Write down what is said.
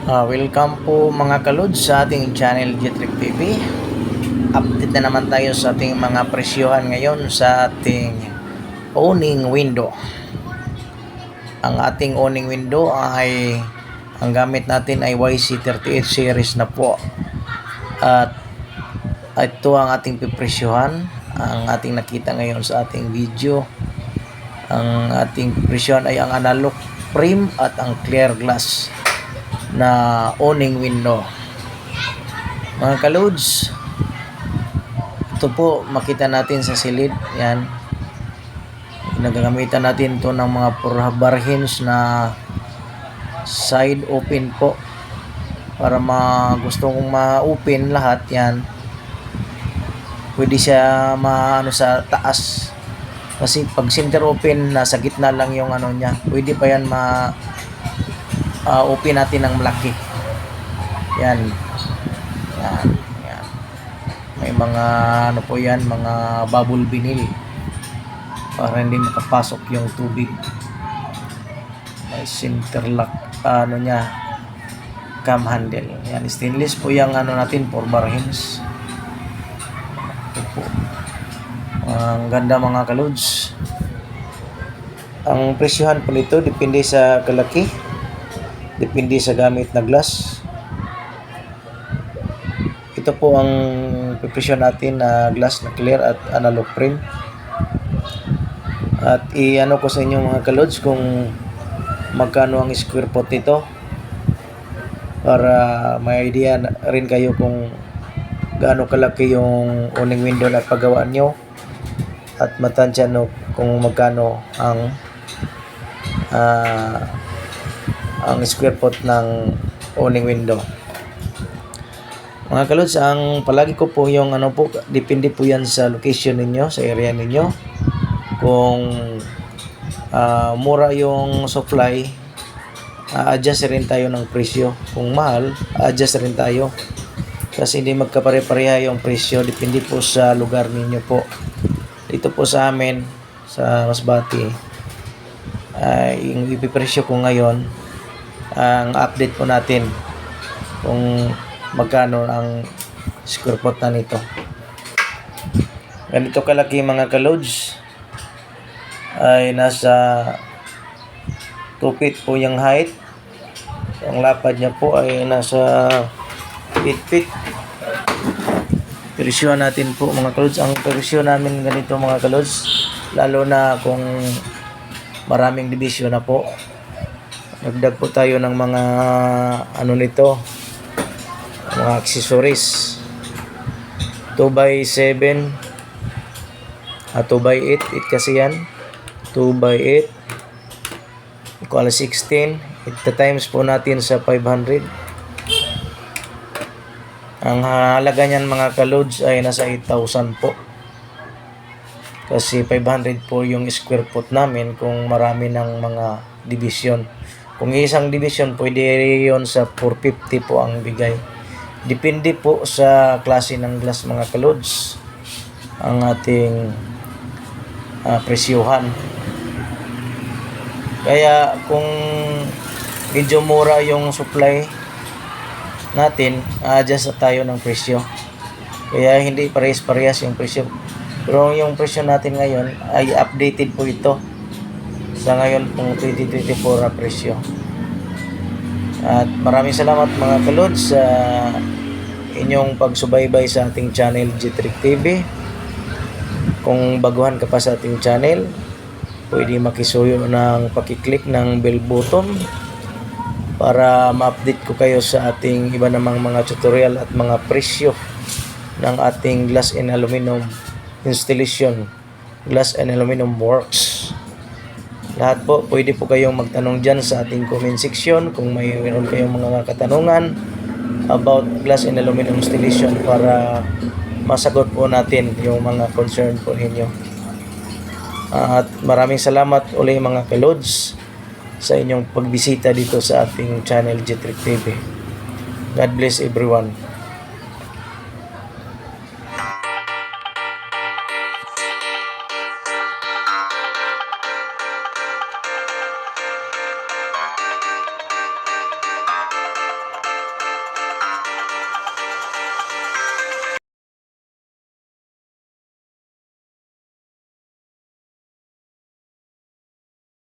Welcome po mga kalods sa ating channel Jetric TV. Update na naman tayo sa ating mga presyohan ngayon sa ating owning window. Ang ating owning window ay ang gamit natin ay YC38 series na po. At ito ang ating pipresyohan. Ang ating nakita ngayon sa ating video. Ang ating presyohan ay ang analog frame at ang clear glass na owning window. Mga kalods, ito po makita natin sa silid. Yan, nagagamitan natin to ng mga bar hinge na side open po para gusto kong ma-open lahat. Yan, pwede siya maano sa taas kasi pag center open nasa gitna lang yung ano niya, pwede pa yan open natin ng malaki. Yan. Yan. Yan. May mga ano po yan, mga bubble vinyl para hindi makapasok yung tubig. May center lock ano niya, cam handle. Yan, stainless po yung ano natin, 4 bar hinge. Ito po. Ang ganda mga kalods. Ang presyohan po nito depende sa kalaki. Depende sa gamit na glass. Ito po ang presyo natin na glass na clear at analog frame. At i-ano ko sa inyo mga kalods kung magkano ang square foot nito para may idea rin kayo kung gaano kalaki yung owning window na paggawaan nyo at matansya no kung magkano ang square foot ng owning window. Mga kalods, ang palagi ko po yung ano po, depende po yan sa location ninyo, sa area ninyo. Kung mura yung supply, adjust rin tayo ng presyo. Kung mahal, adjust rin tayo. Kasi hindi magkapare-pareha yung presyo, depende po sa lugar ninyo po. Dito po sa amin, sa Masbate, yung ipipresyo ko ngayon, ang update po natin kung magkano ang square foot na nito. Ganito kalaki mga kalods, ay nasa 2 feet po yung height. Ang lapad niya po ay nasa 8 feet. Presyo natin po mga kalods. Ang presyo namin ganito mga kalods, lalo na kung maraming division na po, nagdag po tayo ng mga ano nito, mga accessories. 2x7 2x8 kasi yan, 2x8 equal 16. Ito times po natin sa 500. Ang halaga niyan mga kalods ay nasa 8,000 po, kasi 500 po yung square foot namin kung marami ng mga division. Kung isang division, pwede yon sa 450 po ang bigay. Depende po sa klase ng glass mga kalods ang ating presyohan. Kaya kung medyo mura yung supply natin, adjust tayo ng presyo. Kaya hindi parehas-parehas yung presyo. Pero yung presyo natin ngayon ay updated po ito sa ngayon pong 2024 na presyo. At maraming salamat mga kalods sa inyong pagsubaybay sa ating channel Jetric TV. Kung baguhan ka pa sa ating channel, pwede makisuyo ng pakiclick ng bell button para ma-update ko kayo sa ating iba namang mga tutorial at mga presyo ng ating glass and aluminum installation, glass and aluminum works. Lahat po, pwede po kayong magtanong dyan sa ating comment section kung mayroon kayong mga katanungan about glass and aluminum installation para masagot po natin yung mga concern po ninyo. At maraming salamat ulit mga kalods sa inyong pagbisita dito sa ating channel Jetric TV. God bless everyone.